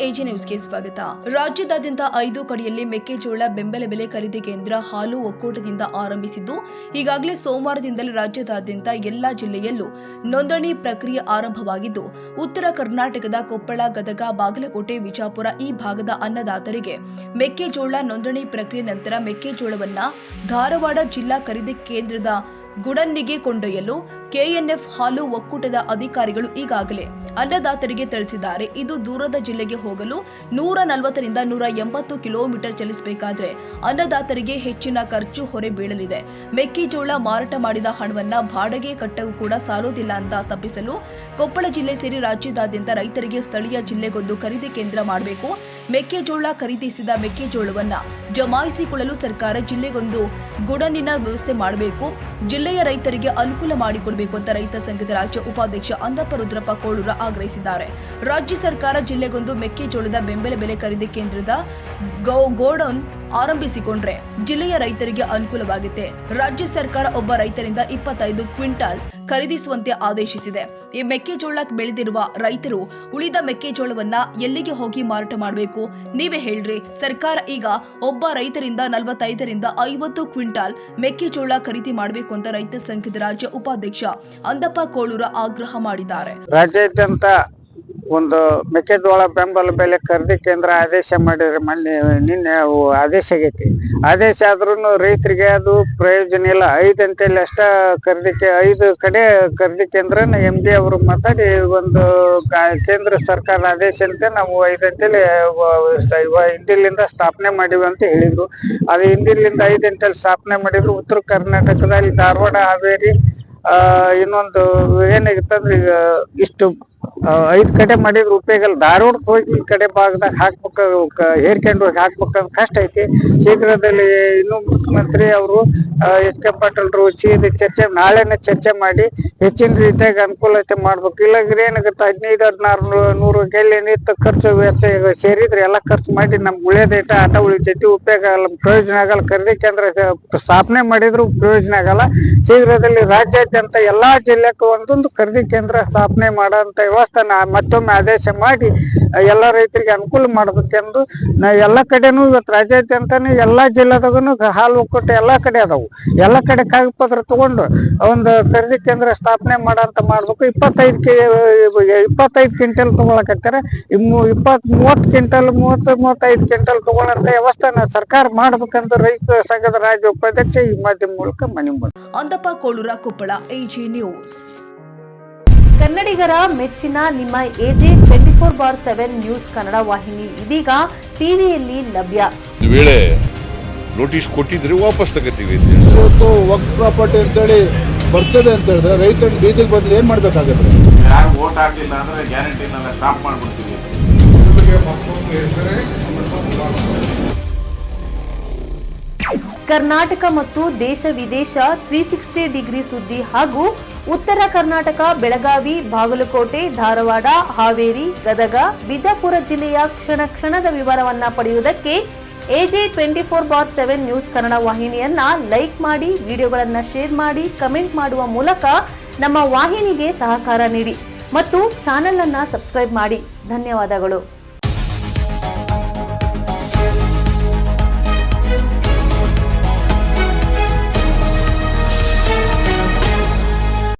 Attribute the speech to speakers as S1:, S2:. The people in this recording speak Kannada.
S1: ಎಜಿ ನ್ಯೂಸ್ಗೆ ಸ್ವಾಗತ. ರಾಜ್ಯದಾದ್ಯಂತ 5 ಕಡೆಯಲ್ಲಿ ಮೆಕ್ಕೆಜೋಳ ಬೆಂಬಲ ಬೆಲೆ ಖರೀದಿ ಕೇಂದ್ರ ಹಾಲು ಒಕ್ಕೂಟದಿಂದ ಆರಂಭಿಸಿದ್ದು, ಈಗಾಗಲೇ ಸೋಮವಾರದಿಂದಲೇ ರಾಜ್ಯದಾದ್ಯಂತ ಎಲ್ಲಾ ಜಿಲ್ಲೆಯಲ್ಲೂ ನೋಂದಣಿ ಪ್ರಕ್ರಿಯೆ ಆರಂಭವಾಗಿದ್ದು, ಉತ್ತರ ಕರ್ನಾಟಕದ ಕೊಪ್ಪಳ, ಗದಗ, ಬಾಗಲಕೋಟೆ, ವಿಜಾಪುರ ಈ ಭಾಗದ ಅನ್ನದಾತರಿಗೆ ಮೆಕ್ಕೆಜೋಳ ನೋಂದಣಿ ಪ್ರಕ್ರಿಯೆ ನಂತರ ಮೆಕ್ಕೆಜೋಳವನ್ನ ಧಾರವಾಡ ಜಿಲ್ಲಾ ಖರೀದಿ ಕೇಂದ್ರದ ಗುಡನ್ನಿಗೆ ಕೊಂಡೊಯ್ಯಲು ಕೆಎನ್ಎಫ್ ಹಾಲು ಒಕ್ಕೂಟದ ಅಧಿಕಾರಿಗಳು ಈಗಾಗಲೇ ಅನ್ನದಾತರಿಗೆ ತಿಳಿಸಿದ್ದಾರೆ. ಇದು ದೂರದ ಜಿಲ್ಲೆಗೆ ಹೋಗಲು 140 ರಿಂದ 180 ಕಿಲೋಮೀಟರ್ ಚಲಿಸಬೇಕಾದ್ರೆ ಅನ್ನದಾತರಿಗೆ ಹೆಚ್ಚಿನ ಖರ್ಚು ಹೊರೆ ಬೀಳಲಿದೆ. ಮೆಕ್ಕೆಜೋಳ ಮಾರಾಟ ಮಾಡಿದ ಹಣವನ್ನ ಬಾಡಿಗೆ ಕಟ್ಟಲು ಕೂಡ ಸಾಲೋದಿಲ್ಲ ಅಂತ ತಪ್ಪಿಸಲು ಕೊಪ್ಪಳ ಜಿಲ್ಲೆ ಸೇರಿ ರಾಜ್ಯದಾದ್ಯಂತ ರೈತರಿಗೆ ಸ್ಥಳೀಯ ಜಿಲ್ಲೆಗೊಂದು ಖರೀದಿ ಕೇಂದ್ರ ಮಾಡಬೇಕು. ಮೆಕ್ಕೆಜೋಳ ಖರೀದಿಸಿದ ಮೆಕ್ಕೆಜೋಳವನ್ನ ಜಮಾಯಿಸಿಕೊಳ್ಳಲು ಸರ್ಕಾರ ಜಿಲ್ಲೆಗೊಂದು ಗುಡನ್ನಿನ ವ್ಯವಸ್ಥೆ ಮಾಡಬೇಕು. ಜಿಲ್ಲೆಯ ರೈತರಿಗೆ ಅನುಕೂಲ ಮಾಡಿಕೊಡಬೇಕು ಅಂತ ರೈತ ಸಂಘದ ರಾಜ್ಯ ಉಪಾಧ್ಯಕ್ಷ ಅಂದಪ್ಪ ರುದ್ರಪ್ಪ ಕೋಳೂರ ಆಗ್ರಹಿಸಿದ್ದಾರೆ. ರಾಜ್ಯ ಸರ್ಕಾರ ಜಿಲ್ಲೆಗೊಂದು ಮೆಕ್ಕೆಜೋಳದ ಬೆಂಬಲ ಬೆಲೆ ಖರೀದಿ ಕೇಂದ್ರದ ಗೋಡೌನ್ ಆರಂಭಿಸಿಕೊಂಡ್ರೆ ಜಿಲ್ಲೆಯ ರೈತರಿಗೆ ಅನುಕೂಲವಾಗುತ್ತೆ. ರಾಜ್ಯ ಸರ್ಕಾರ ಒಬ್ಬ ರೈತರಿಂದ 25 ಕ್ವಿಂಟಾಲ್ ಖರೀದಿಸುವಂತೆ ಆದೇಶಿಸಿದೆ. ಈ ಮೆಕ್ಕೆಜೋಳ ಬೆಳೆದಿರುವ ರೈತರು ಉಳಿದ ಮೆಕ್ಕೆಜೋಳವನ್ನ ಎಲ್ಲಿಗೆ ಹೋಗಿ ಮಾರಾಟ ಮಾಡಬೇಕು? ನೀವೇ ಹೇಳ್ರಿ. ಸರ್ಕಾರ ಈಗ ಒಬ್ಬ ರೈತರಿಂದ 45 ರಿಂದ 50 ಕ್ವಿಂಟಾಲ್ ಮೆಕ್ಕೆಜೋಳ ಖರೀದಿ ಮಾಡಬೇಕು ಅಂತ ರೈತ ಸಂಘದ ರಾಜ್ಯ ಉಪಾಧ್ಯಕ್ಷ ಅಂದಪ್ಪ ಕೋಳೂರ ಆಗ್ರಹ ಮಾಡಿದ್ದಾರೆ.
S2: ರಾಜ್ಯಾದ್ಯಂತ ಒಂದು ಮೆಕ್ಕೆಜೋಳ ಬೆಂಬಲ ಬೆಲೆ ಖರೀದಿ ಕೇಂದ್ರ ಆದೇಶ ಮಾಡಿದ್ರೆ ನಿನ್ನೆ ಆದೇಶ ಆಗೈತಿ. ಆದೇಶ ಆದ್ರೂ ರೈತರಿಗೆ ಅದು ಪ್ರಯೋಜನ ಇಲ್ಲ. 5 ಅಂತೇಳಿ ಅಷ್ಟ 5 ಕಡೆ ಖರೀದಿ ಕೇಂದ್ರನ MD ಅವರು ಮಾತಾಡಿ ಒಂದು ಕೇಂದ್ರ ಸರ್ಕಾರ ಆದೇಶ ಅಂತ ನಾವು 5 ಅಂತೇಳಿ ಹಿಂದಿಲಿಂದ ಸ್ಥಾಪನೆ ಮಾಡಿವಿ ಅಂತ ಹೇಳಿದ್ರು. ಅದು ಹಿಂದಿಲಿಂದ 5 ಅಂತೇಳಿ ಸ್ಥಾಪನೆ ಮಾಡಿದ್ರು. ಉತ್ತರ ಕರ್ನಾಟಕದಲ್ಲಿ ಧಾರವಾಡ, ಹಾವೇರಿ, ಇನ್ನೊಂದು ಏನಾಗಿತ್ತಂದ್ರೆ ಈಗ ಇಷ್ಟು 5 ಕಡೆ ಮಾಡಿದ್ರ ಉಪಯೋಗ. ಧಾರವಾಡಕ್ಕೆ ಹೋಗಿ ಈ ಕಡೆ ಭಾಗದಾಗ ಹಾಕ್ಬೇಕು, ಹೇರ್ಕೊಂಡು ಹೋಗಿ ಹಾಕ್ಬೇಕಂತ ಕಷ್ಟ ಐತಿ. ಶೀಘ್ರದಲ್ಲಿ ಇನ್ನೂ ಮುಖ್ಯಮಂತ್ರಿ ಅವರು HK ಪಾಟೀಲ್ ನಾಳೆನೆ ಚರ್ಚೆ ಮಾಡಿ ಹೆಚ್ಚಿನ ರೀತಿಯಾಗಿ ಅನುಕೂಲತೆ ಮಾಡ್ಬೇಕು. ಇಲ್ಲಾಂದ್ರೆ ಏನಾಗುತ್ತೆ 15-16 ಕೆಲ್ಲಿ ನಿಂತು ಖರ್ಚು ವೆಚ್ಚ ಸೇರಿದ್ರೆ ಎಲ್ಲ ಖರ್ಚು ಮಾಡಿ ನಮ್ಗೆ ಉಳಿಯೋದೈತ ಆಟ ಉಳಿತೈತಿ, ಉಪಯೋಗ ಆಗಲ್ಲ, ಪ್ರಯೋಜನ ಆಗಲ್ಲ. ಖರೀದಿ ಕೇಂದ್ರ ಸ್ಥಾಪನೆ ಮಾಡಿದ್ರು ಪ್ರಯೋಜನ ಆಗಲ್ಲ. ಶೀಘ್ರದಲ್ಲಿ ರಾಜ್ಯಾದ್ಯಂತ ಎಲ್ಲಾ ಜಿಲ್ಲೆಗೂ ಒಂದೊಂದು ಖರೀದಿ ಕೇಂದ್ರ ಸ್ಥಾಪನೆ ಮಾಡೋಂತ ವ್ಯವಸ್ಥೆ ಮತ್ತೊಮ್ಮೆ ಆದೇಶ ಮಾಡಿ ಎಲ್ಲಾ ರೈತರಿಗೆ ಅನುಕೂಲ ಮಾಡ್ಬೇಕೆಂದು ಎಲ್ಲಾ ಕಡೆನೂ ಇವತ್ತು ರಾಜ್ಯಾದ್ಯಂತಾನು ಎಲ್ಲಾ ಜಿಲ್ಲೆದಾಗನು ಹಾಲು ಒಕ್ಕೂಟ ಎಲ್ಲಾ ಕಡೆ ಅದಾವು. ಎಲ್ಲಾ ಕಡೆ ಕಾಗದ ಪತ್ರ ತಗೊಂಡು ಒಂದು ಖರೀದಿ ಕೇಂದ್ರ ಸ್ಥಾಪನೆ ಮಾಡಂತ ಮಾಡ್ಬೇಕು. 25 ಕ್ವಿಂಟಲ್ ತಗೊಳಕತ್ತಾರೆ. 30 ಕ್ವಿಂಟಲ್ 35 ಕ್ವಿಂಟಲ್ ತಗೊಳ್ಳಂತ ವ್ಯವಸ್ಥೆನ ಸರ್ಕಾರ ಮಾಡ್ಬೇಕಂತ ರೈತ ಸಂಘದ ರಾಜ್ಯ ಉಪಾಧ್ಯಕ್ಷ ಈ ಮಾಧ್ಯಮ ಮೂಲಕ ಮನವಿ ಮಾಡಿ.
S1: Andappa Kolur, Koppal, AG news.
S3: ಕನ್ನಡಿಗರ ಮೆಚ್ಚಿನ ನಿಮ್ಮ ಎಜೆ 24/7 ನ್ಯೂಸ್ ಕನ್ನಡ ವಾಹಿನಿ ಇದೀಗ ಟಿವಿಯಲ್ಲಿ ಲಭ್ಯ.
S4: ವೇಳೆ ನೋಟಿಸ್ ಕೊಟ್ಟಿದ್ರೆ ವಾಪಸ್ ತಗೋತೀವಿ.
S5: ಇವತ್ತು ವಕ್ಫ್ ಪ್ರಾಪರ್ಟಿ ಅಂತೇಳಿ ಬರ್ತದೆ ಅಂತ ಹೇಳಿದ್ರೆ ರೈತರ ಬೀದಿಗೆ ಬದಲು ಏನ್ ಮಾಡ್ಬೇಕಾಗತ್ತೆ?
S6: ಯಾರು ವೋಟ್ ಹಾಕಿಲ್ಲ ಅಂದ್ರೆ ಗ್ಯಾರಂಟಿನೆಲ್ಲ ಸ್ಟಾಪ್ ಮಾಡ್ಬಿಡ್ತೀವಿ.
S3: ಕರ್ನಾಟಕ ಮತ್ತು ದೇಶ ವಿದೇಶ 360 ಡಿಗ್ರಿ ಸುದ್ದಿ ಹಾಗೂ ಉತ್ತರ ಕರ್ನಾಟಕ, ಬೆಳಗಾವಿ, ಬಾಗಲಕೋಟೆ, ಧಾರವಾಡ, ಹಾವೇರಿ, ಗದಗ, ಬಿಜಾಪುರ ಜಿಲ್ಲೆಯ ಕ್ಷಣ ಕ್ಷಣದ ವಿವರವನ್ನ ಪಡೆಯುವುದಕ್ಕೆ ಎಜೆ 24/7 ನ್ಯೂಸ್ ಕನ್ನಡ ವಾಹಿನಿಯನ್ನ ಲೈಕ್ ಮಾಡಿ, ವಿಡಿಯೋಗಳನ್ನ ಶೇರ್ ಮಾಡಿ, ಕಮೆಂಟ್ ಮಾಡುವ ಮೂಲಕ ನಮ್ಮ ವಾಹಿನಿಗೆ ಸಹಕಾರ ನೀಡಿ ಮತ್ತು ಚಾನೆಲ್ ಅನ್ನ ಸಬ್ಸ್ಕ್ರೈಬ್ ಮಾಡಿ. ಧನ್ಯವಾದಗಳು.